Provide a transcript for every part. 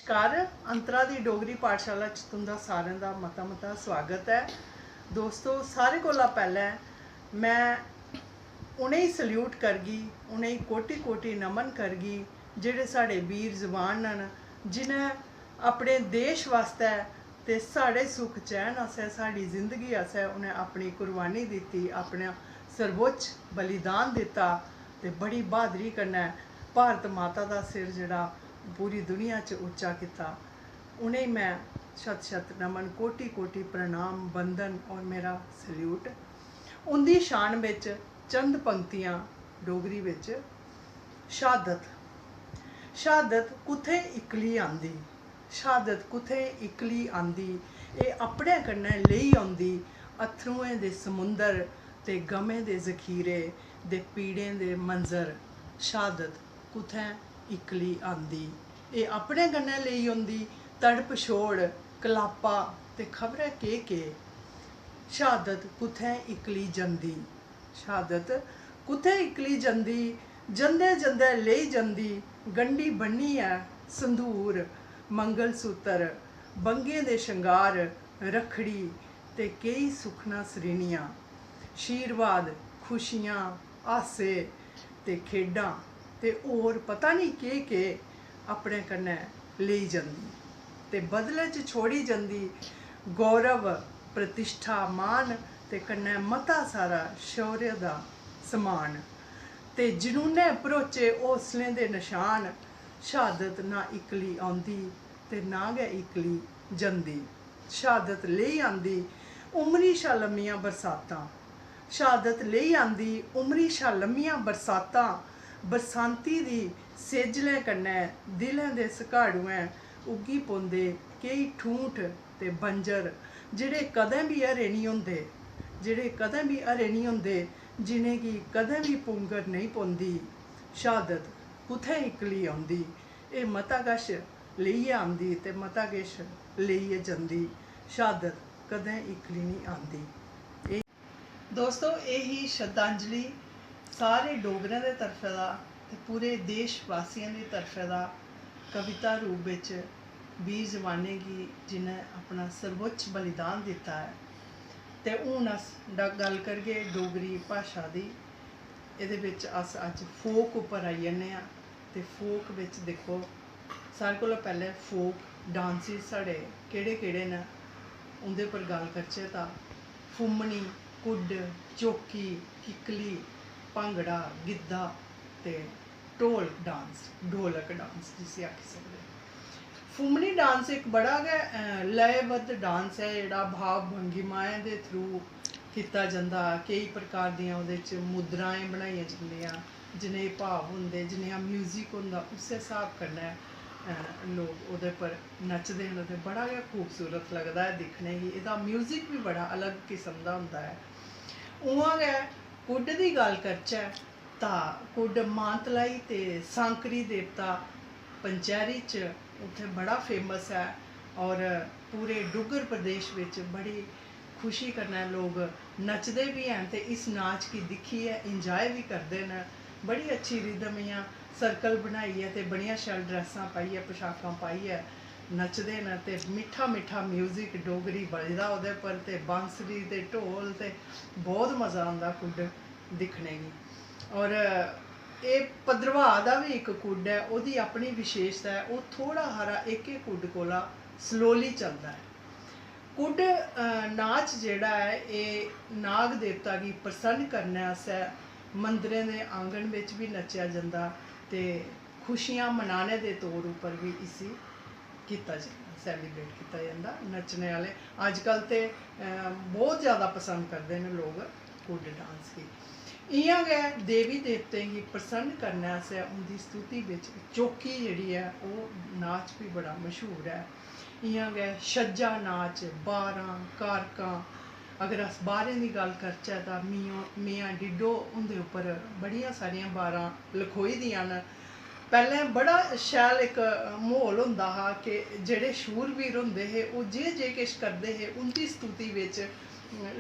नमस्कार। अंतरा दी डोगरी पाठशाला च तुंदा सारें दा मता मता स्वागत है। दोस्तों, सारे कोला पैह्ले मैं उ'नेंगी सल्यूट करगी, उ'नेंगी कोटि कोटि नमन करगी जेह्ड़े साढ़े वीर जवान न, जिनें अपने देश वास्तै ते साढ़े सुख चैन आस्तै, साढ़ी जिंदगी आस्तै उ'नें अपनी कुर्बानी दित्ती, अपना सर्वोच्च बलिदान दित्ता ते बड़ी बहादरी कन्नै भारत माता दा सिर जेह्ड़ा पूरी दुनिया च उच्चा किया। उ'नेंगी मैं शत शत नमन, कोटि कोटि प्रणाम, बंदन और मेरा सल्यूट। उंदी शान बिच चंद पंक्तियां डोगरी बिच। शहादत शहादत कुत्थै इक्कली आंदी, शहादत कुत्थै इक्कली आंदी, एह् अपने कन्नै लेई औंदी अत्थरुएं दे समुंदर ते गमें दे जखीरे दे पीड़ें दे मंजर। शहादत कुत्थै इक्कली आंदी, एह् अपने कन्नै लेई औंदी तड़प छोड़ कलापा ते खबरै केह्। शहादत कुत्थै इक्कली जंदी, शहादत कुत्थै इक्कली जंदी, जंदे जंदे लेई जंदी गंढी बन्नियै संदूर, मंगल सूत्र, बंगें दे शंगार, रक्खड़ी ते केई सुखना सरीनियां, शीरवाद, खुशियां, हासे ते खेढां ते होर पता नहीं केह् अपने कन्नै लेई जंदी ते बदले च छोड़ी जंदी गौरव, प्रतिष्ठा, मान ते कन्नै मता सारा शौर्य दा समान ते जनूने भरोचे हौसलें दे नशान। शहादत ना इक्कली औंदी ते ना गै इक्कली जंदी, शहादत लेई आंदी उमरी शा लम्मियां बरसातां, शहादत लेई आंदी उमरी शा लम्मियां बरसातां, बरसांती दी सेजलें कन्नै दिलें दे सकाड़ुएं उग्गी पौंदे केई ठूंठ ते बंजर, जेह्ड़े कदें बी हरे नहीं होंदे, जेह्ड़े कदें बी हरे नहीं होंदे, जिनेंगी कदें बी पुंगर नहीं पौंदी। शहादत कुत्थै इक्कली औंदी, एह् मता किश लेइयै आंदी ते मता किश लेइयै जंदी, शहादत कदें इक्कली नहीं आंदी। दोस्तों, यही श्रद्धांजलि सारे डोगरें दे तरफे दा ते पूरे देशवासियों की तरफे दा कविता रूप बिच वीर जवानें गी जिन्हें अपना सर्वोच्च बलिदान दिता है। ते हून अस गल करगे डोगरी भाशा दी। एह्दे बिच अस अज फोक उप्पर आई जन्ने आं ते फोक बिच दिक्खो, सारे कोला पैह्ले फोक डांसिस साढ़े केह्ड़े केह्ड़े न उं'दे पर गल करचै तां फुम्मनी, कुड्ड, चौकी, किकली, भांगड़ा, गिद्धा ते ढोल डांस, ढोलक डांस जिसी आखी सकदे। फुम्मनी डांस एक बड़ा गै लयबद्ध डांस है जेह्ड़ा भाव भंगिमाएं दे थ्रू कीता जंदा। केई प्रकार दियां ओह्दे च मुद्राएं बनाइयां जंदियां, जनेह् भाव होंदे, जनेहा म्यूजिक होंदा, उस्सै स्हाब कन्नै लोग ओह्दे पर नचदे न ते बड़ा गै खूबसूरत लगदा है दिक्खने गी। एह्दा म्यूजिक बी बड़ा अलग किस्म दा होंदा है। उ'आं गै कुड्ड दी गल्ल करचै तां कुड्ड मानतलाई ते सांकरी देवता पंचैरी च उत्थें बड़ा फेमस है और पूरे डुग्गर प्रदेश बिच बड़ी खुशी कन्नै लोग नचदे भी हैन ते इस नाच गी दिक्खियै इंजॉय भी करदे न। बड़ी अच्छी रिदम इ'यां सर्कल बनाइयै ते बड़ियां शैल ड्रैसां पाइयै, पोशाकां पाइयै नचदे न ते मिट्ठा मिट्ठा म्यूजिक डोगरी बजदा ओह्दे पर ते बांसुरी ते ढोल ते बहुत मज़ा आंदा कुड्ड दिक्खने गी। और एह् भद्रवाह दा भी इक कुड्ड है, ओह्दी अपनी विशेशता है, ओह् थोड़ा हारा एह्के कुड्ड कोला स्लोली चलदा है। कुड्ड नाच जेह्ड़ा है एह् नाग देवता गी प्रसन्न करने आस्तै मंदरें दे आंगन बिच भी नच्चेआ जंदा ते खुशियां मनाने दे तौर उप्पर भी इसी कीता जंदा, सैलीब्रेट कीता जंदा। नच्चने आह्ले अजकल ते बहुत ज़्यादा पसंद करदे न लोग कुड्ड डांस गी। इ'यां गै देवी देवतें गी प्रसन्न करने आस्तै उं'दी स्तुति बिच चौकी जेह्ड़ी ऐ ओह् नाच भी बड़ा मशहूर है। इ'यां गै छज्जा नाच, बारां, कारकां, अगर अस बारें दी गल्ल करचै तां मियां डिड्डो उं'दे उप्पर बड़ियां सारियां बारां लखोई दियां न। पैह्लें बड़ा शैल इक म्हौल होंदा हा कि जेह्ड़े शूरवीर होंदे हे ओह् जे किश करदे हे उं'दी स्तुति बिच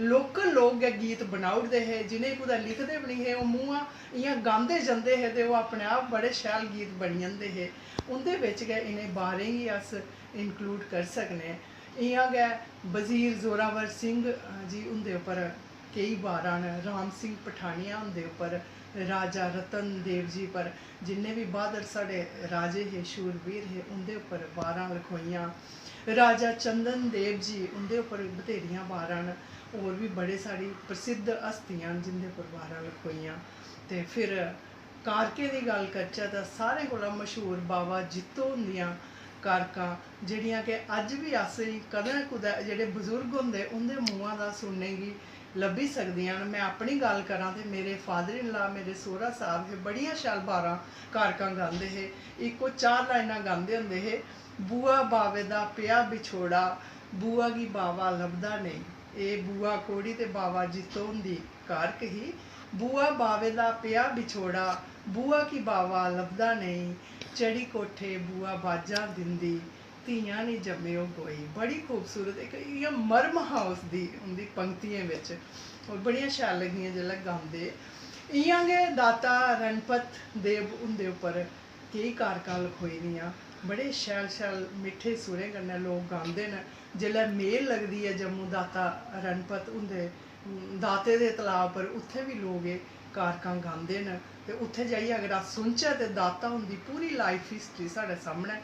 लोकल लोग गै गीत बनाई ओड़दे हे, जिनें कुदै लिखदे बी नहीं हे, ओह् मूंहां इ'यां गांदे जंदे हे ते ओह् अपने आप बड़े शैल गीत बनी जंदे हे। उं'दे बिच गै इ'नें बारें गी अस इंक्लूड करी सकने। इ'यां गै वजीर जोरावर सिंह जी उं'दे उप्पर केईं बारां न, राम सिंह पठानिया उं'दे उप्पर, राजा रतन देव जी पर, जिन्ने बी बहादुर साढ़े राजे हे, शूरवीर हे, उं'दे उप्पर बारां लखोइयां। राजा चंदन देव जी उं'दे उप्पर बथेरियां बारां न। होर बी बड़े सारी प्रसिद्ध हस्तियां न जिं'दे उप्पर बारां लखोइयां। ते फिर कारकें दी गल्ल करचै तां सारें कोला मश्हूर बाबा जित्तो हुंदियां कारकां, जेह्ड़ियां कि अज्ज बी असें कदें कुदै जेह्ड़े बजुर्ग होंदे उं'दे मूहां दा सुनने गी लब्भी सकदियां न। मैं अपनी गल्ल करां ते मेरे फादर इन लॉ, मेरे सौह्रा साहब हे, बड़ियां शैल बारां कारकां गांदे हे। इक ओह् 4 लाइनां गांदे होंदे हे, बुआ बावे दा पेआ बिछोड़ा, बुआ गी बावा लभदा नेईं। एह् बुआ कौड़ी ते बावा जित्तो हुंदी कारक ही। बुआ बावे दा पेआ बिछोड़ा, बुआ की बावा लभदा नेईं, चढ़ी कोठे बुआ बाजां दिंदी, धियां नी जम्मेओ कोई। बड़ी खूबसूरत इक इ'यां मर्म हा उसदी, उं'दी पंक्तियें बिच, और बड़ियां शैल लगियां जेल्लै गांदे। इ'यां गै दाता रणपत देव हुंदे उप्पर केईं कारकां लखोई दियां, बड़े शैल शैल मिट्ठे सुरें कन्नै लोग गांदे न। जेल्लै मेल लगदी ऐ जम्मू दाता रणपत हुंदे दाते दे तलाऽ पर, उत्थें बी लोग एह् कारकां गांदे न। ते उत्थें जाइयै अगर अस सुनचै ते दाता हुंदी पूरी लाइफ हिस्ट्री साढ़े सामनै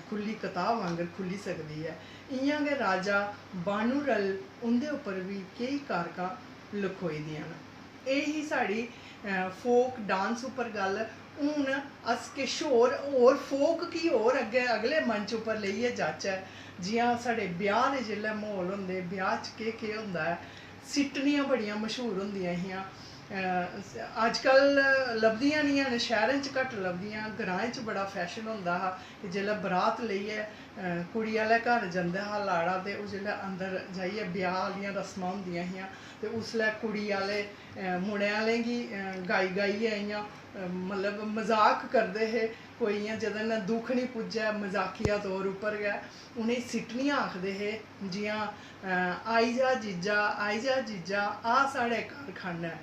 खुल्ली कताब आंगर खुल्ली सकदी ऐ। इ'यां गै राजा बानूरल उं'दे उप्पर बी केईं कारकां लखोई दियां न। एह् ही साढ़ी फोक डांस उप्पर गल्ल। हून अस किश होर फोक गी होर अग्गें अगले मंच उप्पर लेइयै जाचै। जि'यां साढ़े ब्याह् दे जेल्लै म्हौल होंदे, ब्याह् च केह् होंदा ऐ, सिट्टनियां बड़ियां मश्हूर होंदियां हियां। अजकल लभदियां निं हैन, शैह्रें च घट्ट लभदियां, ग्राएं च बड़ा फैशन होंदा हा कि जेल्लै बरात लेइयै कुड़ी आह्ले घर जंदा हा लाड़ा, ते ओह् जेल्लै अंदर जाइयै ब्याह् आह्लियां रस्मां होंदियां हियां, ते उसलै कुड़ी आह्ले मुड़े आह्लें गी गाई गाइयै इ'यां मतलब मजाक करदे हे। कोई इ'यां जेह्दे नै दुख निं पुज्जै, मजाकिया तौर उप्पर गै उ'नेंगी सिट्टनियां आखदे हे। जि'यां आई जा जीजा, आई जा जीजा, आ साढ़े कारखाना ऐ,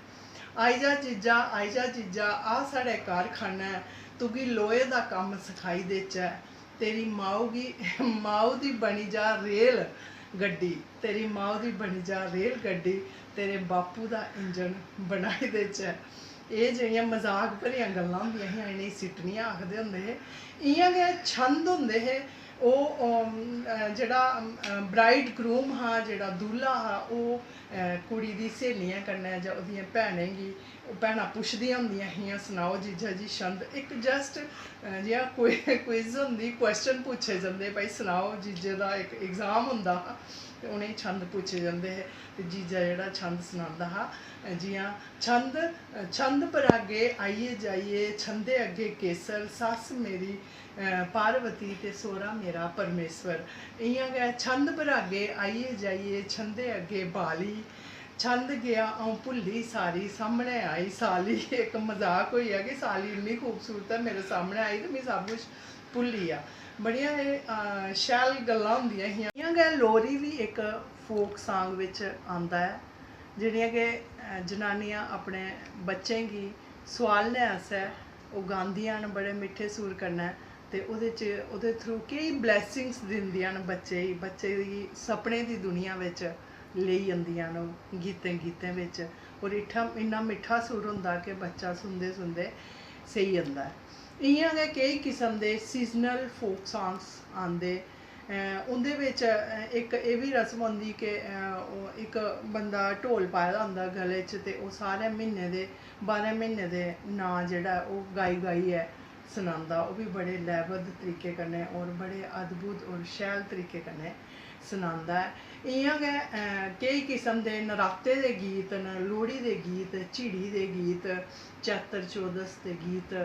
आई जा जीजा, आई जा जीजा, आ साढ़े कारखाना ऐ, तुगी लोहे दा कम्म सखाई देचै, तेरी माऊ दी बनी जा रेल गड्डी, तेरी माऊ दी बनी जा रेल गड्डी, तेरे बापू दा इंजन बनाई देचै। एह् जेह्ड़ियां मजाक भरियां गल्लां होंदियां हियां, इ'नेंगी सिट्टनियां आखदे होंदे हे। इ'यां गै छंद होंदे हे। ओह् जेह्ड़ा ब्राइड ग्रूम हा, जेह्ड़ा दूल्हा हा, ओह् कुड़ी दी स्हेलियें कन्नै जां ओह्दियें भैनें गी, भैनां पुछदियां होंदियां हियां, सनाओ जीजा जी छंद। इक जस्ट जि'यां कोई क्विज होंदी, क्वेश्चन पुच्छे जंदे, भाई सनाओ जीजे दा इक एग्ज़ाम होंदा हा, ते उ'नेंगी छंद पुच्छे जंदे हे, ते जीजा जेह्ड़ा छंद सनांदा हा। जि'यां छंद परागे आइये जाइये, छंदे अग्गे केसर, सस्स मेरी पार्वती ते सौह्रा मेरा परमेश्वर। इ'यां गै छंद परागे आइये जाइये, छंदे अग्गे बाली, छंद गेआ अ'ऊं भुल्ली सारी, सामनै आई साली। इक मजाक होई गेआ कि साली इन्नी खूबसूरत है मेरे सामनै आई ते में सब कुछ भुल्ली गेआ। बड़ियां एह् शैल गल्लां होंदियां हियां। इ'यां गै लोरी बी इक फोक सांग बिच आंदा ऐ, जेह्ड़ियां कि जनानियां अपने बच्चें गी सोआलने आस्तै ओह् गांदियां न बड़े मिट्ठे सुर कन्नै, ते ओह्दे थ्रू केईं ब्लैसिंग्स दिंदियां न बच्चे गी सपने दी दुनिया बिच लेई जंदियां न ओह् गीतें बिच। और इन्ना मिट्ठा सुर होंदा कि बच्चा सुनदे सुनदे सेई जंदा ऐ। इ'यां गै केईं किस्म दे सीजनल फोक सांग्स आंदे। उं'दे बिच इक एह् बी रस्म होंदी कि इक बंदा ढोल पाए दा होंदा गले च, ते ओह् सारे म्हीने दे 12 म्हीने दे नांऽ जेह्ड़ा ओह् गाई गाइयै सनांदा। ओह् बी बड़े लयबद्ध तरीके कन्नै और बड़े अद्भुत और शैल तरीके कन्नै सनांदा ऐ। इ'यां गै केईं किस्म दे नराते दे गीत न, लोह्ड़ी दे गीत, झिड़ी दे गीत, चैत्र चौदस दे गीत,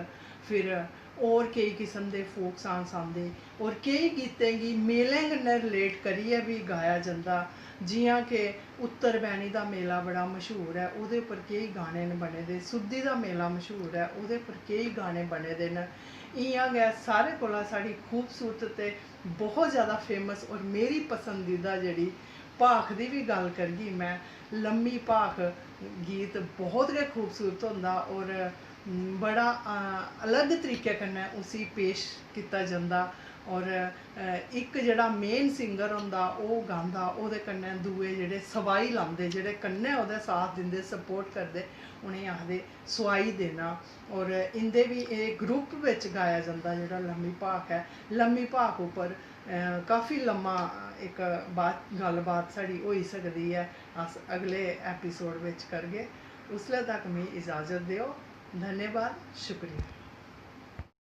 फिर होर केईं किस्म दे फोक सांग्स आंदे। और केईं गीतें गी मेलें कन्नै रिलेट करियै बी गाया जंदा। जि'यां कि उत्तर बैनी दा मेला बड़ा मश्हूर ऐ, ओह्दे उप्पर केईं गाने न बने दे। सुद्दी दा मेला मश्हूर ऐ, ओह्दे उप्पर केईं गाने बने दे न। इ'यां गै सारें कोला साढ़ी खूबसूरत ते बहुत ज़्यादा फेमस और मेरी पसंदीदा जेह्ड़ी भाख दी भी गल करगी मैं, लम्मी भाख गीत बहुत गै खूबसूरत होंदा और बड़ा अलग तरीके कन्नै उसी पेश कीता जंदा और इक जेह्ड़ा मेन सिंगर होंदा ओह् गांदा, ओह्दे कन्नै दूए जेह्ड़े सवाई लांदे, जेह्ड़े कन्नै ओह्दे साथ दिंदे, सपोर्ट करदे, उ'नेंगी आखदे सोआई देना। और इं'दे बी एह् ग्रुप बिच गाया जंदा जेह्ड़ा लम्मी भाख ऐ। लम्मी भाख उप्पर काफ़ी लम्मा इक गल्लबात साढ़ी होई सकदी ऐ, अस अगले एपिसोड बिच करगे। उसले तक मिगी इजाज़त देओ। धन्यवाद, शुक्रिया।